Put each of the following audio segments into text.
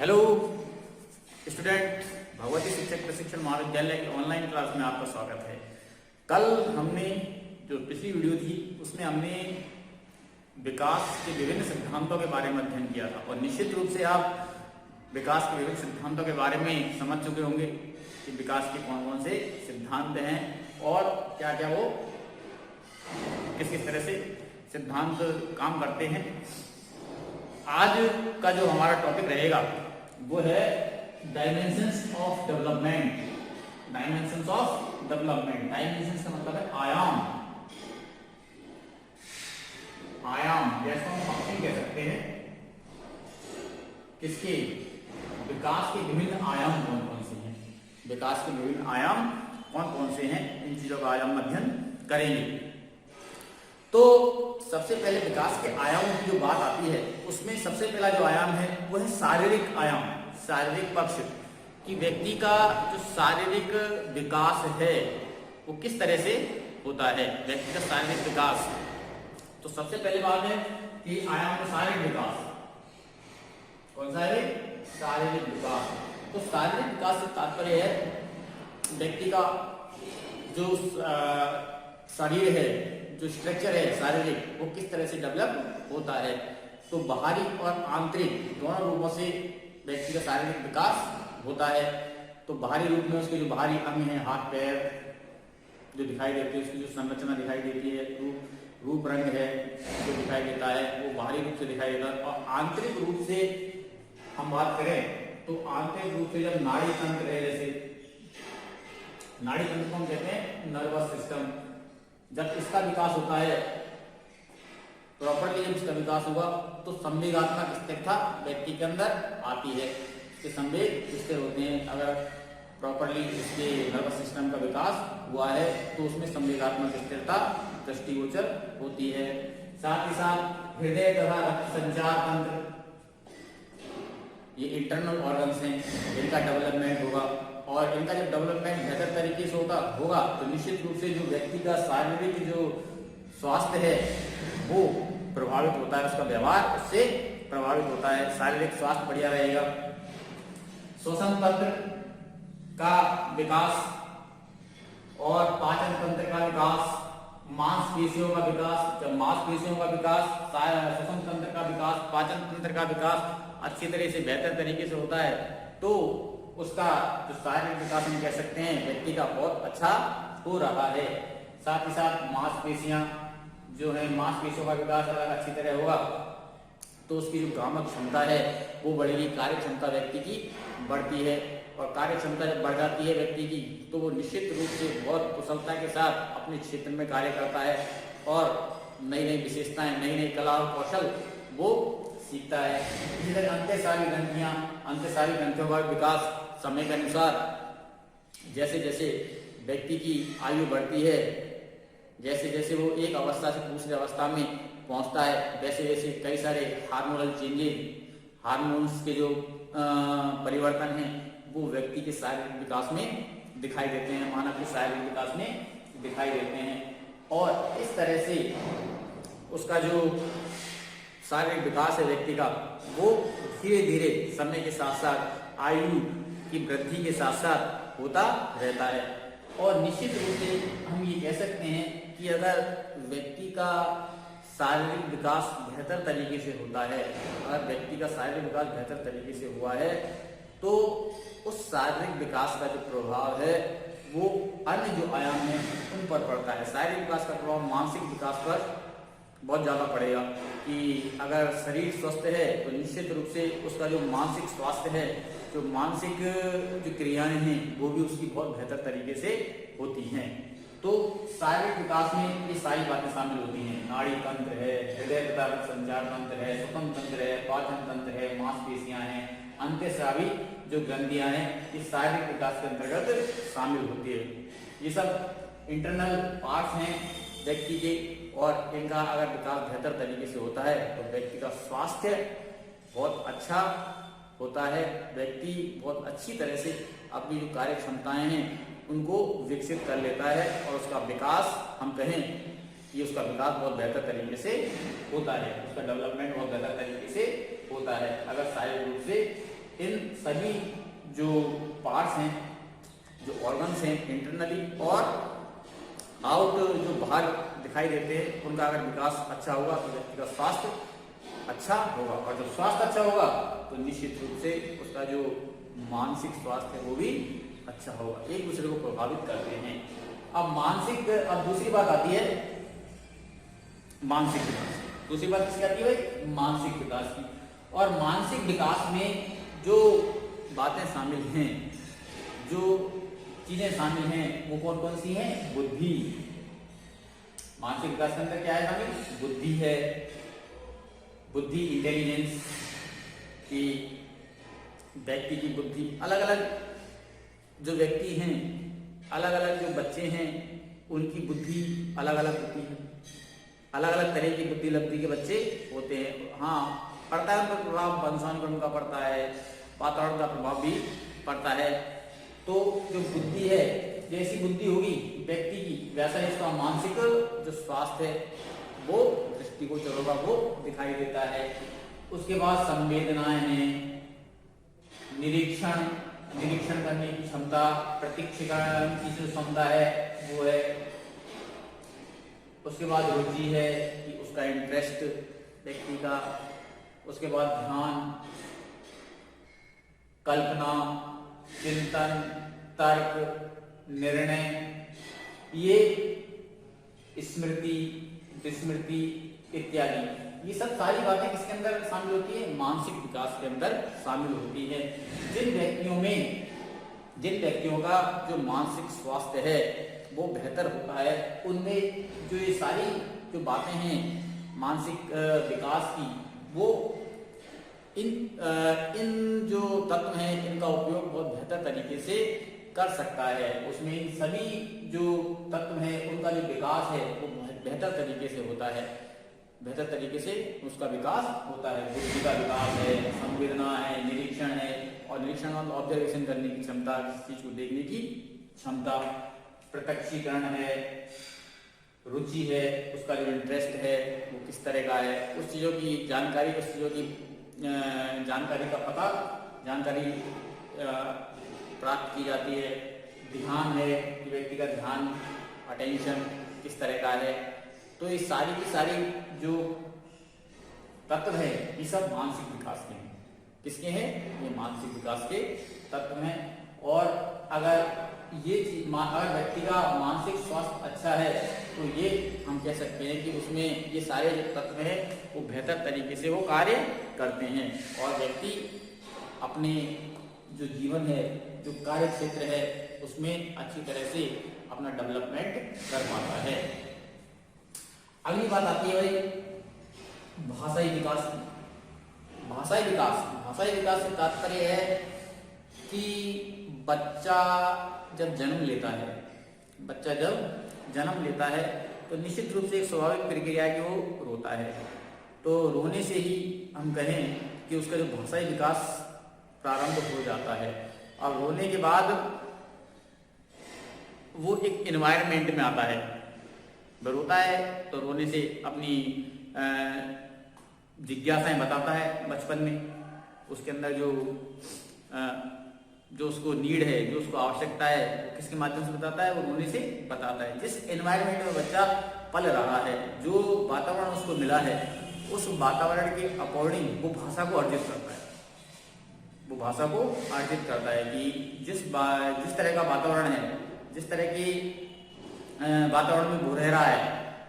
Hello student, Bhagwati शिक्षक प्रशिक्षण महाविद्यालय की ऑनलाइन क्लास में आपका स्वागत है। कल हमने जो पिछली वीडियो थी उसमें हमने विकास के विभिन्न सिद्धांतों के बारे में अध्ययन किया था और निश्चित रूप से आप विकास के विभिन्न सिद्धांतों के बारे में समझ चुके होंगे कि विकास के कौन कौन से सिद्धांत हैं और क्या क्या वो किस किस तरह से सिद्धांत काम करते हैं। आज का जो हमारा टॉपिक रहेगा वो है dimensions of development. Dimensions of development, dimensions का मतलब है आयाम। आयाम जैसे हम फंक्शन कह सकते हैं किसके, विकास के विभिन्न आयाम कौन कौन से हैं, विकास के विभिन्न आयाम कौन कौन से हैं, इन चीजों का आयाम अध्ययन करेंगे। तो सबसे पहले विकास के आयामों की जो बात आती है उसमें सबसे पहला जो आयाम है वो है शारीरिक आयाम, शारीरिक पक्ष कि व्यक्ति का जो शारीरिक विकास है वो किस तरह से होता है, व्यक्ति का शारीरिक विकास। तो सबसे पहले बात है कि आयाम का शारीरिक विकास कौन सा है, शारीरिक विकास। तो शारीरिक विकास से तात्पर्य है व्यक्ति का जो शरीर है, जो स्ट्रक्चर है शारीरिक, वो किस तरह से डेवलप होता है। तो बाहरी और आंतरिक दोनों रूपों से व्यक्ति का शारीरिक विकास होता है। तो बाहरी रूप में उसके जो बाहरी अंग हैं, हाथ पैर जो दिखाई देते हैं, उसकी जो संरचना दिखाई देती है, रूप रंग है जो दिखाई देता है, वो बाहरी रूप से दिखाई देता है। और आंतरिक रूप से हम बात करें तो आंतरिक रूप से जब नाड़ी तंत्र है, जैसे नाड़ी तंत्र को हम कहते हैं नर्वस सिस्टम, जब इसका विकास होता है प्रॉपर्ली, जब इसका विकास हुआ तो संवेगात्मक स्थिरता व्यक्ति के अंदर आती है। इसके संवेग स्थिर होते हैं। अगर प्रॉपर्ली इसके नर्वस सिस्टम का विकास हुआ है तो उसमें संवेगात्मक स्थिरता दृष्टिगोचर होती है। साथ ही साथ हृदय तथा रक्त संचार तंत्र, ये इंटरनल ऑर्गन्स हैं, इनका डेवलपमेंट होगा और इनका जब डेवलपमेंट बेहतर तरीके से होगा तो निश्चित रूप से जो व्यक्ति का शारीरिक जो स्वास्थ्य है वो प्रभावित होता है, उसका व्यवहार उससे प्रभावित होता है, शारीरिक स्वास्थ्य बढ़िया रहेगा। श्वसन तंत्र का विकास और पाचन तंत्र का विकास, मांसपेशियों का विकास, जब मांसपेशियों का विकास, श्वसन तंत्र का विकास, पाचन तंत्र का विकास अच्छी तरह से बेहतर तरीके से होता है तो उसका जो शारीरिक विकास हम कह सकते हैं व्यक्ति का बहुत अच्छा हो रहा है। साथ ही साथ मांसपेशियां जो है, मांसपेशियों का विकास अगर अच्छी तरह होगा तो उसकी जो भ्रामक क्षमता है वो बढ़ेगी, कार्य क्षमता व्यक्ति की बढ़ती है और कार्य क्षमता जब बढ़ जाती है व्यक्ति की तो वो निश्चित रूप से बहुत कुशलता के साथ अपने क्षेत्र में कार्य करता है और नई नई विशेषताएं, नई नई कला और कौशल वो सीखता है। इसी तरह अंत्यशाली ग्रंथियां, अंत्यशाली ग्रंथियों का विकास समय के अनुसार जैसे जैसे व्यक्ति की आयु बढ़ती है, जैसे जैसे वो एक अवस्था से दूसरी अवस्था में पहुंचता है, वैसे वैसे कई सारे हार्मोनल चेंजेस, हार्मोन्स के जो परिवर्तन हैं वो व्यक्ति के शारीरिक विकास में दिखाई देते हैं, मानव के शारीरिक विकास में दिखाई देते हैं। और इस तरह से उसका जो शारीरिक विकास है व्यक्ति का वो धीरे धीरे समय के साथ साथ आयु की वृद्धि के साथ साथ होता रहता है। और निश्चित रूप से हम ये कह सकते हैं कि अगर व्यक्ति का शारीरिक विकास बेहतर तरीके से होता है, अगर व्यक्ति का शारीरिक विकास बेहतर तरीके से हुआ है तो उस शारीरिक विकास का जो प्रभाव है वो अन्य जो आयाम है उन पर पड़ता है। शारीरिक विकास का प्रभाव मानसिक विकास पर बहुत ज़्यादा पड़ेगा कि अगर शरीर स्वस्थ है तो निश्चित रूप से उसका जो मानसिक स्वास्थ्य है, जो मानसिक जो क्रियाएं हैं वो भी उसकी बहुत बेहतर तरीके से होती हैं। तो शारीरिक विकास में ये सारी बातें शामिल होती हैं। नाड़ी तंत्र है, हृदय तथा रक्त संचार तंत्र है, श्वसन तंत्र है, पाचन तंत्र है, मांसपेशियां हैं, अंत्यस्रावी जो ग्रंथियां हैं, इस शारीरिक विकास के अंतर्गत शामिल होती है। ये सब इंटरनल पार्ट्स हैं व्यक्ति के और इनका अगर विकास बेहतर तरीके से होता है तो व्यक्ति का स्वास्थ्य बहुत अच्छा होता है, व्यक्ति बहुत अच्छी तरह से अपनी जो कार्य क्षमताएं हैं उनको विकसित कर लेता है और उसका विकास हम कहें कि उसका विकास बहुत बेहतर तरीके से होता है, उसका डेवलपमेंट बहुत बेहतर तरीके से होता है अगर शारीरिक रूप से इन सभी जो पार्ट्स हैं, जो ऑर्गन्स हैं इंटरनली और आउट जो बाहर दिखाई देते हैं, उनका अगर विकास अच्छा होगा तो व्यक्ति का स्वास्थ्य अच्छा होगा, और जब स्वास्थ्य अच्छा होगा तो निश्चित रूप से उसका जो मानसिक स्वास्थ्य है वो भी अच्छा होगा, एक दूसरे को प्रभावित करते हैं। अब दूसरी बात आती है मानसिक विकास। दूसरी बात किसकी आती है भाई? मानसिक विकास की। और मानसिक विकास में जो बातें शामिल हैं, जो चीजें शामिल हैं, वो कौन कौन सी हैं? बुद्धि। मानसिक विकास के अंदर क्या है शामिल? बुद्धि है। बुद्धि, इंटेलिजेंस की, व्यक्ति की बुद्धि, अलग अलग जो व्यक्ति हैं, अलग अलग जो बच्चे हैं, उनकी बुद्धि अलग अलग होती है। अलग अलग तरह की बुद्धि लब्धि के बच्चे होते हैं। हाँ, पड़ता है उनका प्रभाव, वंशानुक्रम का पड़ता है, वातावरण का प्रभाव भी पड़ता है। तो जो बुद्धि है, जैसी बुद्धि होगी व्यक्ति की, वैसा इसका मानसिक जो स्वास्थ्य है वो दृष्टिगोचर होगा, वो दिखाई देता है। उसके बाद संवेदनाएं हैं, निरीक्षण करने की क्षमता, प्रतीक्षण की जो क्षमता है वो है। उसके बाद रुचि है कि उसका इंटरेस्ट व्यक्ति का। उसके बाद ध्यान, कल्पना, चिंतन, तर्क, निर्णय, ये स्मृति, विस्मृति इत्यादि, ये सब सारी बातें किसके अंदर शामिल होती है? मानसिक विकास के अंदर शामिल होती है। जिन व्यक्तियों का जो मानसिक स्वास्थ्य है वो बेहतर होता है, उनमें जो ये सारी जो बातें हैं मानसिक विकास की, वो इन जो तत्व हैं इनका उपयोग बहुत बेहतर तरीके से कर सकता है। उसमें सभी जो तत्व हैं उनका जो विकास है वो बेहतर तरीके से होता है, बेहतर तरीके से उसका विकास होता है। बुद्धि का विकास है, संवेदना है, निरीक्षण है, और निरीक्षण मतलब ऑब्जर्वेशन करने की क्षमता, किसी चीज को देखने की क्षमता, प्रत्यक्षीकरण है, रुचि है, उसका जो इंटरेस्ट है वो किस तरह का है, उस चीजों की जानकारी, उस चीजों की जानकारी का पता, जानकारी प्राप्त की जाती है। ध्यान है कि व्यक्ति का ध्यान, अटेंशन किस तरह का है। तो ये सारी की सारी जो तत्व है ये सब मानसिक विकास के हैं। किसके हैं? ये मानसिक विकास के तत्व हैं। और अगर व्यक्ति का मानसिक स्वास्थ्य अच्छा है तो ये हम कह सकते हैं कि उसमें ये सारे जो तत्व हैं वो बेहतर तरीके से वो कार्य करते हैं, और व्यक्ति अपने जो जीवन है, जो कार्य क्षेत्र है, उसमें अच्छी तरह से अपना डेवलपमेंट कर पाता है। अगली बात आती है भाई भाषाई विकास की। भाषाई विकास से तात्पर्य है कि बच्चा जब जन्म लेता है तो निश्चित रूप से एक स्वाभाविक प्रक्रिया है कि वो रोता है। तो रोने से ही हम कहें कि उसका जो भाषाई विकास प्रारंभ हो जाता है। और रोने के बाद वो एक एनवायरनमेंट में आता है, रोता है तो रोने से अपनी जिज्ञासाएं बताता है बचपन में, उसके अंदर जो उसको नीड है, जो उसको आवश्यकता है, वो किसके माध्यम से बताता है? वो रोने से बताता है। जिस एनवायरनमेंट में बच्चा पल रहा है, जो वातावरण उसको मिला है, उस वातावरण के अकॉर्डिंग वो भाषा को अर्जित करता है। कि जिस तरह का वातावरण है, जिस तरह की वातावरण में वो रह रहा है,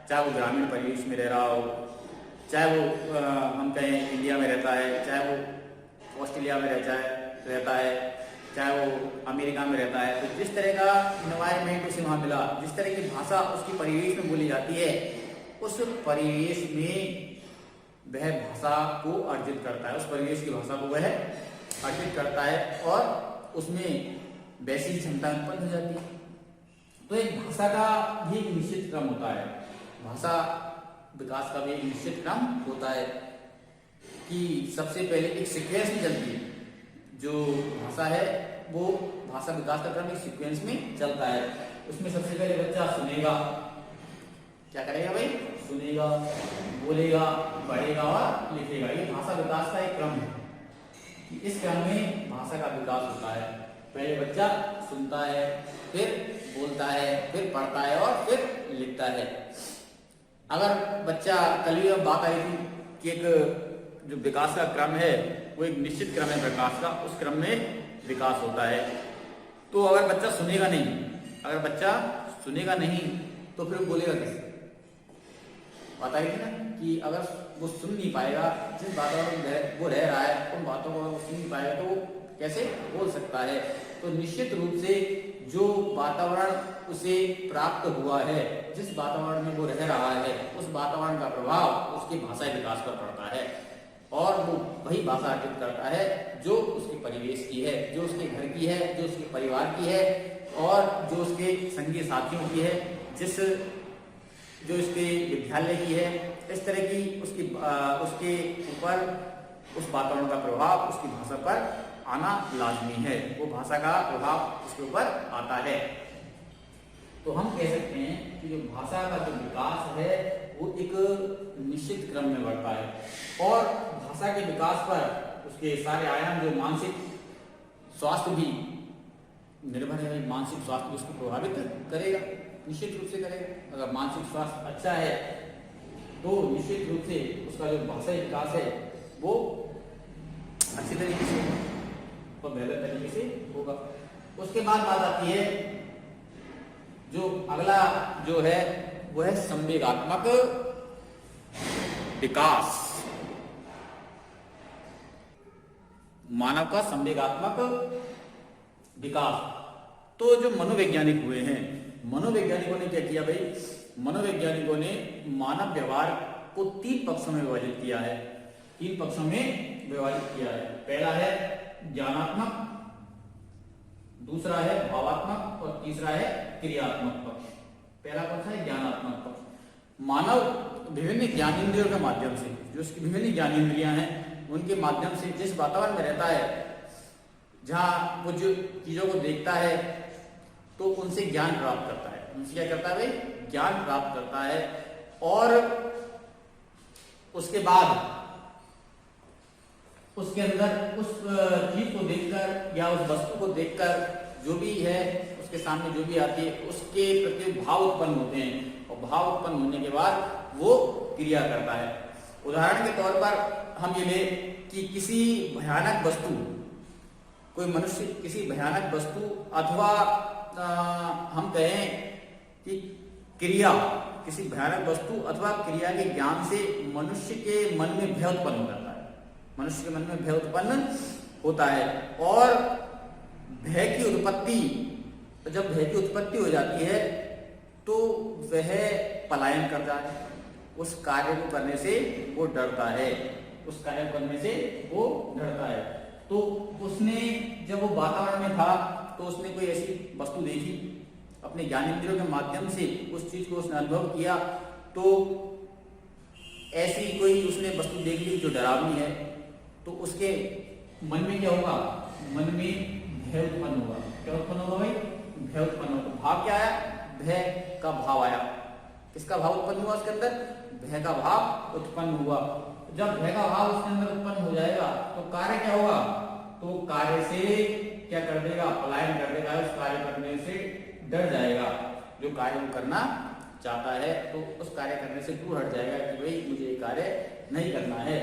चाहे वो ग्रामीण परिवेश में रह रहा हो, चाहे वो हम कहें इंडिया में रहता है, चाहे वो ऑस्ट्रेलिया में रहता है, चाहे वो अमेरिका में रहता है, तो जिस तरह का एनवायरनमेंट उसे वहाँ मिला, जिस तरह की भाषा उसकी परिवेश में बोली जाती है, उस परिवेश में वह भाषा को अर्जित करता है, उस परिवेश की भाषा को वह अर्जित करता है, और उसमें वैसी क्षमता उत्पन्न हो जाती है। तो एक भाषा का भी एक निश्चित क्रम होता है, भाषा विकास का भी एक निश्चित क्रम होता है कि सबसे पहले एक सीक्वेंस में चलती है। जो भाषा है वो भाषा विकास का क्रम एक सीक्वेंस में चलता है। उसमें सबसे पहले बच्चा सुनेगा, क्या करेगा भाई? सुनेगा, बोलेगा, पढ़ेगा और लिखेगा। ये भाषा विकास का एक क्रम है। कि इस क्रम में भाषा का विकास होता है। पहले बच्चा सुनता है, फिर बोलता है, फिर पढ़ता है और फिर लिखता है। अगर बच्चा, कल भी बात आई थी कि एक जो विकास का क्रम है वो एक निश्चित क्रम है विकास का, उस क्रम में विकास होता है। तो अगर बच्चा सुनेगा नहीं तो फिर बोलेगा कैसे? पता ही थी ना कि अगर वो सुन नहीं पाएगा, जिस वातावरण में वो रह रहा है उन बातों को वो सुन नहीं पाएगा तो वो कैसे बोल सकता है? तो निश्चित रूप से जो वातावरण उसे प्राप्त हुआ है, जिस वातावरण में वो रह रहा है, उस वातावरण का प्रभाव उसकी भाषा विकास पर पड़ता है और वो वही भाषा अर्जित करता है जो उसके परिवेश की है, जो उसके घर की है, जो उसके परिवार की है और जो उसके संगी साथियों की है, जो इसके विद्यालय की है। इस तरह की उसके ऊपर उस वातावरण का प्रभाव उसकी भाषा पर आना लाजमी है, वो भाषा का प्रभाव उसके ऊपर आता है। तो हम कह सकते हैं कि जो भाषा का जो विकास है वो एक निश्चित क्रम में बढ़ता है और भाषा के विकास पर उसके सारे आयाम, जो मानसिक स्वास्थ्य भी निर्भर है। मानसिक स्वास्थ्य भी उसको प्रभावित करेगा, निश्चित रूप से करेगा। अगर मानसिक स्वास्थ्य अच्छा है तो निश्चित रूप से उसका जो भाषाई विकास है वो अच्छी तरीके से और बेहतर तरीके से होगा। उसके बाद बात आती है, जो अगला जो है वो है संवेगात्मक विकास। मानव का संवेगात्मक विकास। तो जो मनोवैज्ञानिक हुए हैं, मनोवैज्ञानिकों ने क्या किया भाई? मनोवैज्ञानिकों ने मानव व्यवहार को 3 पक्षों में विभाजित किया है। 3 पक्षों में विभाजित किया है। पहला है ज्ञानात्मक, दूसरा है भावात्मक और तीसरा है क्रियात्मक पक्ष। पहला पक्ष है ज्ञानात्मक पक्ष। मानव विभिन्न ज्ञानेंद्रियों के माध्यम से, जो उसकी विभिन्न ज्ञानेंद्रियां हैं उनके माध्यम से जिस वातावरण में रहता है, जहां कुछ चीजों को देखता है तो उनसे ज्ञान प्राप्त करता है। उनसे क्या करता है भाई? ज्ञान प्राप्त करता है और उसके बाद उसके अंदर उस चीज को देखकर या उस वस्तु को देखकर जो भी है उसके सामने जो भी आती है उसके प्रति भाव उत्पन्न होते हैं और भाव उत्पन्न होने के बाद वो क्रिया करता है। उदाहरण के तौर पर हम ये लें कि किसी भयानक वस्तु, कोई मनुष्य किसी भयानक वस्तु अथवा हम कहें कि क्रिया, किसी भयानक वस्तु अथवा क्रिया के ज्ञान से मनुष्य के मन में भय उत्पन्न हो जाता है। मनुष्य के मन में भय उत्पन्न होता है और भय की उत्पत्ति, जब भय की उत्पत्ति हो जाती है तो वह पलायन करता है। उस कार्य को करने से वो डरता है, उस कार्य को करने से वो डरता है। तो उसने जब वो वातावरण में था तो उसने कोई ऐसी वस्तु देखी, अपने ज्ञानेंद्रियों के माध्यम से उस चीज को उसने अनुभव किया, तो ऐसी कोई उसने वस्तु देख ली जो डरावनी है, तो उसके मन में क्या होगा? मन में भय उत्पन्न होगा। क्या उत्पन्न होगा भाई? भय उत्पन्न होगा। भाव क्या आया? भय का भाव आया। किसका भाव उत्पन्न हुआ उसके अंदर? भय का भाव उत्पन्न हुआ। जब भय का भाव उसके अंदर उत्पन्न हो जाएगा तो कार्य क्या होगा? तो कार्य से क्या कर देगा? पलायन कर देगा। उस कार्य करने से डर जाएगा। जो कार्य वो करना चाहता है तो उस कार्य करने से दूर हट जाएगा कि भाई मुझे ये कार्य नहीं करना है।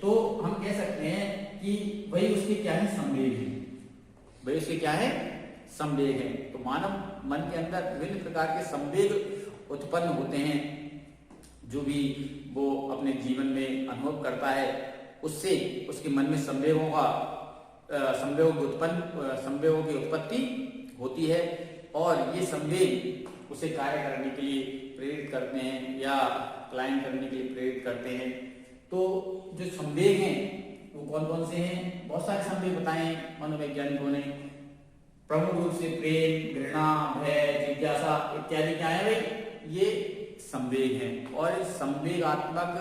तो हम कह सकते हैं कि भाई उसके क्या है? संवेग है। भाई उसके क्या है? संवेग है। तो मानव मन के अंदर विभिन्न प्रकार के संवेग उत्पन्न होते हैं। जो भी वो अपने जीवन में अनुभव करता है उससे उसके मन में संवेगों की उत्पत्ति होती है और ये संवेग उसे कार्य करने के लिए प्रेरित करते हैं या पलायन करने के लिए प्रेरित करते हैं। तो जो संवेग हैं वो कौन कौन से हैं? बहुत सारे संवेग बताए हैं मनोवैज्ञानिकों ने। प्रमुख रूप से प्रेम, घृणा, भय, जिज्ञासा इत्यादि क्या है भाई? ये संवेग हैं। और संवेगात्मक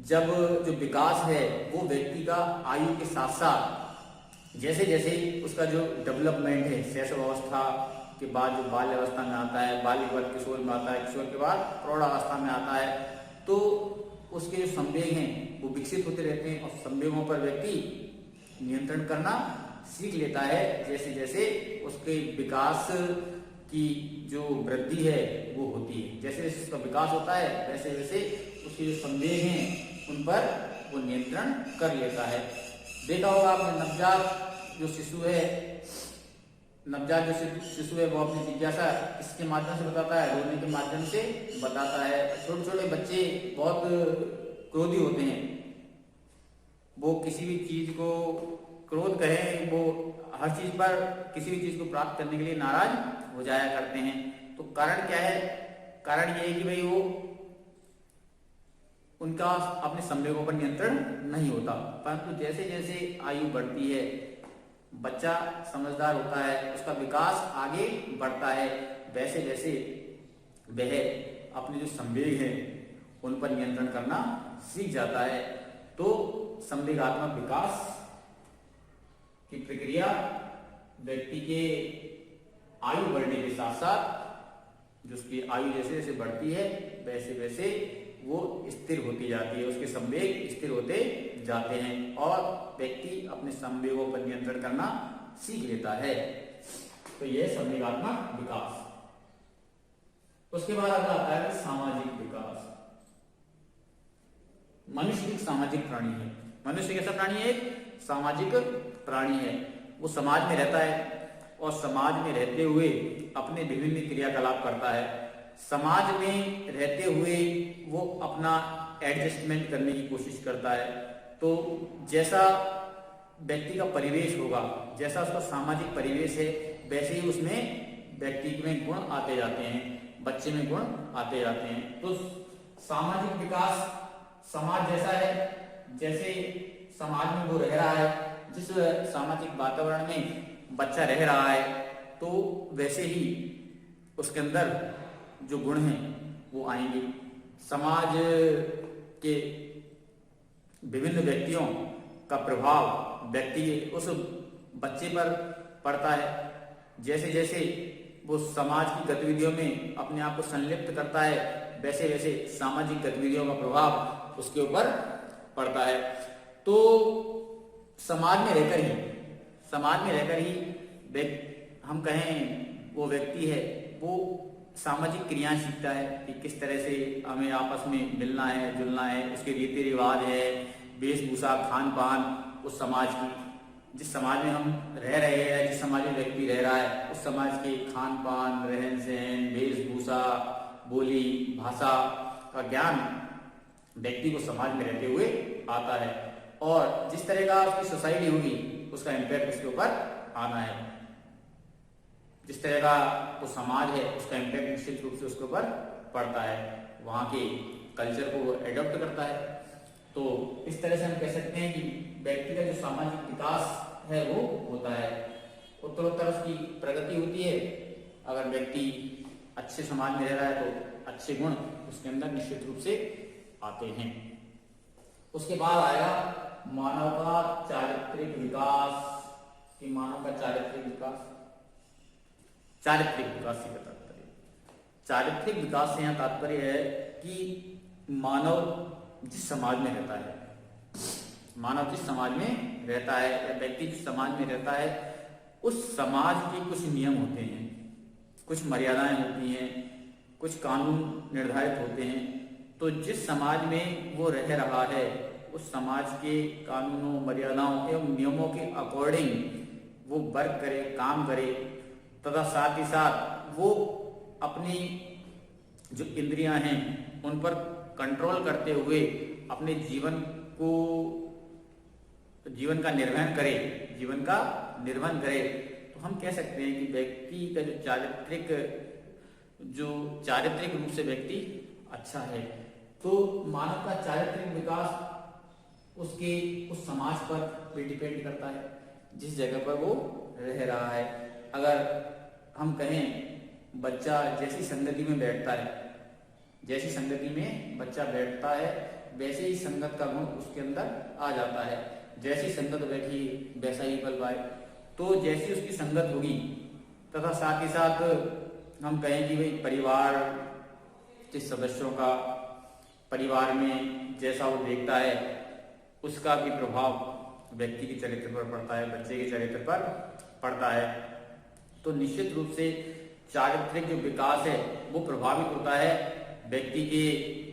जब जो विकास है वो व्यक्ति का आयु के साथ साथ जैसे जैसे उसका जो डेवलपमेंट है, शैशव अवस्था के बाद जो बाल्य अवस्था में आता है, बाल्य के बाद किशोर में आता है, किशोर के बाद प्रौढ़ावस्था में आता है, तो उसके जो संवेग हैं वो विकसित होते रहते हैं और संवेगों पर व्यक्ति नियंत्रण करना सीख लेता है। जैसे जैसे उसके विकास की जो वृद्धि है वो होती है, जैसे जैसे उसका विकास होता है वैसे वैसे उसके जो संवेग हैं उन पर वो नियंत्रण कर लेता है। देखा होगा आपने नवजात जो शिशु है वो अपनी जिज्ञासा किसके माध्यम से बताता है? रोने के माध्यम से बताता है। छोटे छोटे बच्चे बहुत क्रोधी होते हैं, वो किसी भी चीज को क्रोध कहें, वो हर चीज पर किसी भी चीज को प्राप्त करने के लिए नाराज हो जाया करते हैं। तो कारण क्या है? कारण ये है कि भाई वो उनका अपने संवेगों पर नियंत्रण नहीं होता। परंतु जैसे जैसे आयु बढ़ती है, बच्चा समझदार होता है, उसका विकास आगे बढ़ता है, वैसे वैसे वह अपने जो संवेग हैं उन पर नियंत्रण करना सीख जाता है। तो संवेगात्मक विकास की प्रक्रिया व्यक्ति के आयु बढ़ने के साथ साथ जो उसकी आयु जैसे जैसे बढ़ती है वैसे वैसे वो स्थिर होती जाती है, उसके संवेग स्थिर होते जाते हैं और व्यक्ति अपने संवेगों पर नियंत्रण करना सीख लेता है। तो यह संवेगात्मक विकास। उसके बाद अगला आता है सामाजिक विकास। मनुष्य एक सामाजिक प्राणी है। मनुष्य कैसा प्राणी है? एक सामाजिक प्राणी है। वो समाज में रहता है और समाज में रहते हुए अपने विभिन्न क्रियाकलाप करता है। समाज में रहते हुए वो अपना एडजस्टमेंट करने की कोशिश करता है। तो जैसा व्यक्ति का परिवेश होगा, जैसा उसका सामाजिक परिवेश है, वैसे ही उसमें व्यक्ति में गुण आते जाते हैं, बच्चे में गुण आते जाते हैं। तो सामाजिक विकास समाज जैसा है, जैसे समाज में वो रह रहा है, जिस सामाजिक वातावरण में बच्चा रह रहा है, तो वैसे ही उसके अंदर जो गुण हैं वो आएंगे। समाज के विभिन्न व्यक्तियों का प्रभाव व्यक्ति उस बच्चे पर पड़ता है। जैसे जैसे वो समाज की गतिविधियों में अपने आप को संलिप्त करता है, वैसे वैसे सामाजिक गतिविधियों का प्रभाव उसके ऊपर पड़ता है। तो समाज में रहकर ही हम कहें वो व्यक्ति है, वो सामाजिक क्रियाएं सीखता है कि किस तरह से हमें आपस में मिलना है, जुलना है, उसके रीति रिवाज है, वेशभूषा, खान पान, उस समाज की, जिस समाज में हम रह रहे हैं, जिस समाज में व्यक्ति रह रहा है, उस समाज के खान पान, रहन सहन, वेशभूषा, बोली, भाषा का ज्ञान व्यक्ति को समाज में रहते हुए आता है। और जिस तरह का उसकी सोसाइटी होगी उसका इम्पैक्ट उसके ऊपर आना है। जिस तरह का वो समाज है उसका इम्पैक्ट निश्चित रूप से उसके ऊपर पड़ता है, वहाँ के कल्चर को वो एडॉप्ट करता है। तो इस तरह से हम कह सकते हैं कि व्यक्ति का जो सामाजिक विकास है वो होता है, उत्तरोत्तर उसकी प्रगति होती है। अगर व्यक्ति अच्छे समाज में रह रहा है तो अच्छे गुण उसके अंदर निश्चित रूप से आते हैं। उसके बाद आएगा मानव का चारित्रिक विकास। कि मानव का चारित्रिक विकास, चारित्रिक विकास से तात्पर्य, चारित्रिक विकास से यहाँ तात्पर्य है कि मानव जिस समाज में रहता है, मानव जिस समाज में रहता है या व्यक्ति जिस समाज में रहता है, उस समाज के कुछ नियम होते हैं, कुछ मर्यादाएं होती हैं, कुछ कानून निर्धारित होते हैं। तो जिस समाज में वो रह रहा है उस समाज के कानूनों, मर्यादाओं एवं नियमों के अकॉर्डिंग वो वर्क करे, काम करे, तथा साथ ही साथ वो अपनी जो इंद्रियां हैं उन पर कंट्रोल करते हुए अपने जीवन का निर्वहन करे। तो हम कह सकते हैं कि व्यक्ति का जो चारित्रिक रूप से व्यक्ति अच्छा है। तो मानव का चारित्रिक विकास उसके उस समाज पर भी डिपेंड करता है जिस जगह पर वो रह रहा है। अगर हम कहें बच्चा जैसी संगति में बैठता है, जैसी संगति में बच्चा बैठता है वैसे ही संगत का गुण उसके अंदर आ जाता है। जैसी संगत बैठी वैसा ही पल पाए। तो जैसी उसकी संगत होगी तथा साथ ही साथ हम कहें कि भाई परिवार के सदस्यों का, परिवार में जैसा वो देखता है उसका भी प्रभाव व्यक्ति के चरित्र पर पड़ता है, बच्चे के चरित्र पर पड़ता है। तो निश्चित रूप से चारित्रिक जो विकास है वो प्रभावित होता है व्यक्ति के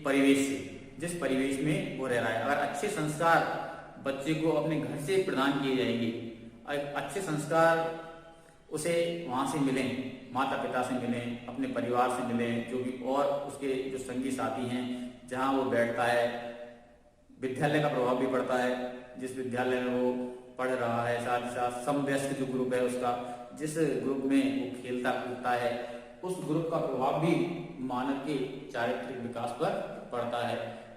परिवेश से, जिस परिवेश में वो रह रहा है। अगर अच्छे संस्कार बच्चे को अपने घर से प्रदान किए जाएंगे, अच्छे संस्कार उसे वहाँ से मिलें, माता पिता से मिलें, अपने परिवार से मिलें, जो भी और उसके जो संगी साथी हैं जहाँ वो बैठता है, विद्यालय का प्रभाव भी पड़ता है, जिस विद्यालय में वो पढ़ रहा है, साथ ही साथ समवयस्क जो ग्रुप है उसका, जिस ग्रुप में वो खेलता कूदता है, उस ग्रुप का प्रभाव भी मानव के चारित्रिक विकास पर पड़ता है।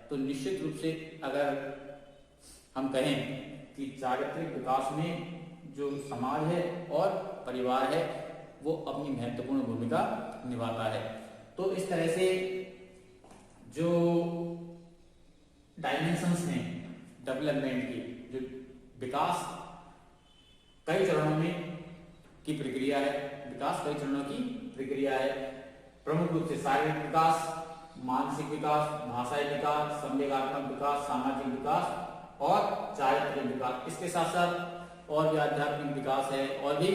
तो निश्चित रूप से अगर हम कहें कि चारित्रिक विकास में जो समाज है और परिवार है वो अपनी महत्वपूर्ण भूमिका निभाता है। तो इस तरह से जो डायमेंशंस हैं डेवलपमेंट की, जो विकास कई चरणों में की प्रक्रिया है, विकास कई चरणों की प्रक्रिया है। प्रमुख रूप से शारीरिक विकास, मानसिक विकास, भाषाई विकास, संवेगात्मक विकास, सामाजिक विकास और चारित्रिक विकास। इसके साथ साथ और भी आध्यात्मिक विकास है और भी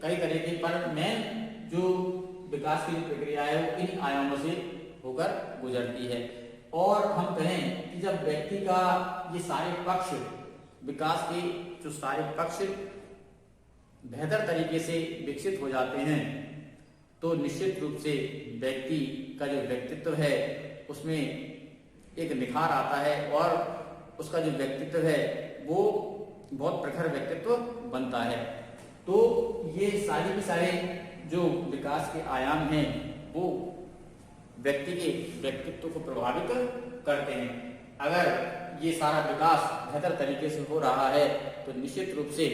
कई तरह के, पर मेन जो विकास की प्रक्रिया है वो इन आयामों से होकर गुजरती है। और हम कहें कि जब व्यक्ति का ये सारे पक्ष, विकास के जो सारे पक्ष बेहतर तरीके से विकसित हो जाते हैं तो निश्चित रूप से व्यक्ति का जो व्यक्तित्व है उसमें एक निखार आता है और उसका जो व्यक्तित्व है वो बहुत प्रखर व्यक्तित्व बनता है। तो ये सारे के सारे जो विकास के आयाम हैं वो व्यक्ति के व्यक्तित्व को प्रभावित करते हैं। अगर ये सारा विकास बेहतर तरीके से हो रहा है तो निश्चित रूप से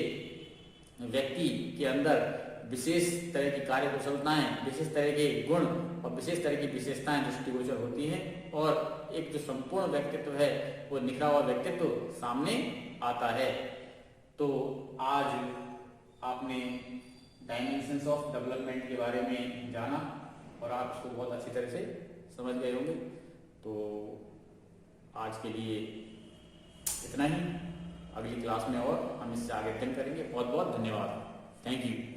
व्यक्ति के अंदर विशेष तरह की कार्य कुशलताएं, विशेष तरह के गुण और विशेष तरह की विशेषताएं दृष्टिगोचर होती हैं और एक जो संपूर्ण व्यक्तित्व है वो निखरा हुआ व्यक्तित्व सामने आता है। तो आज आपने डायमेंशंस ऑफ डेवलपमेंट के बारे में जाना और आप इसको बहुत अच्छी तरह से समझ गए होंगे। तो आज के लिए इतना ही, अगली क्लास में और हम इससे आगे अध्ययन करेंगे। बहुत बहुत धन्यवाद। Thank you.